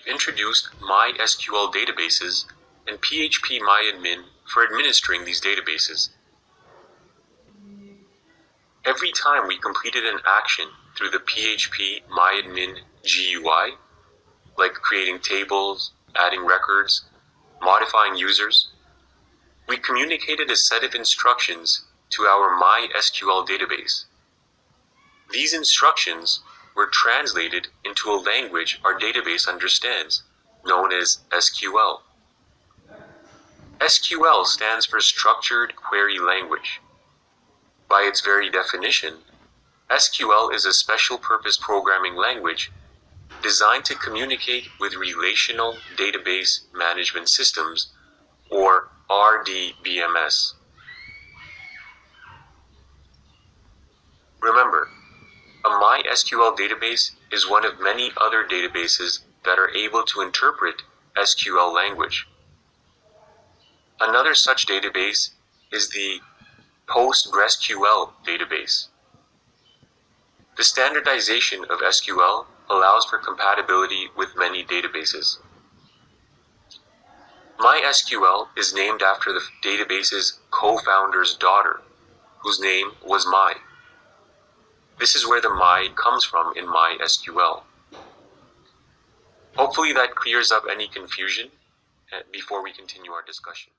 introduced MySQL databases and PhpMyAdmin for administering these databases. Every time we completed an action through the PhpMyAdmin GUI, like creating tables, adding records, modifying users, we communicated a set of instructions to our MySQL database. These instructions were translated into a language our database understands, known as SQL. SQL stands for Structured Query Language. By its very definition, SQL is a special-purpose programming language designed to communicate with relational database management systems, or RDBMS. Remember, a MySQL database is one of many other databases that are able to interpret SQL language. Another such database is the PostgreSQL database. The standardization of SQL allows for compatibility with many databases. MySQL is named after the database's co-founder's daughter, whose name was My. This is where the My comes from in MySQL. Hopefully that clears up any confusion before we continue our discussion.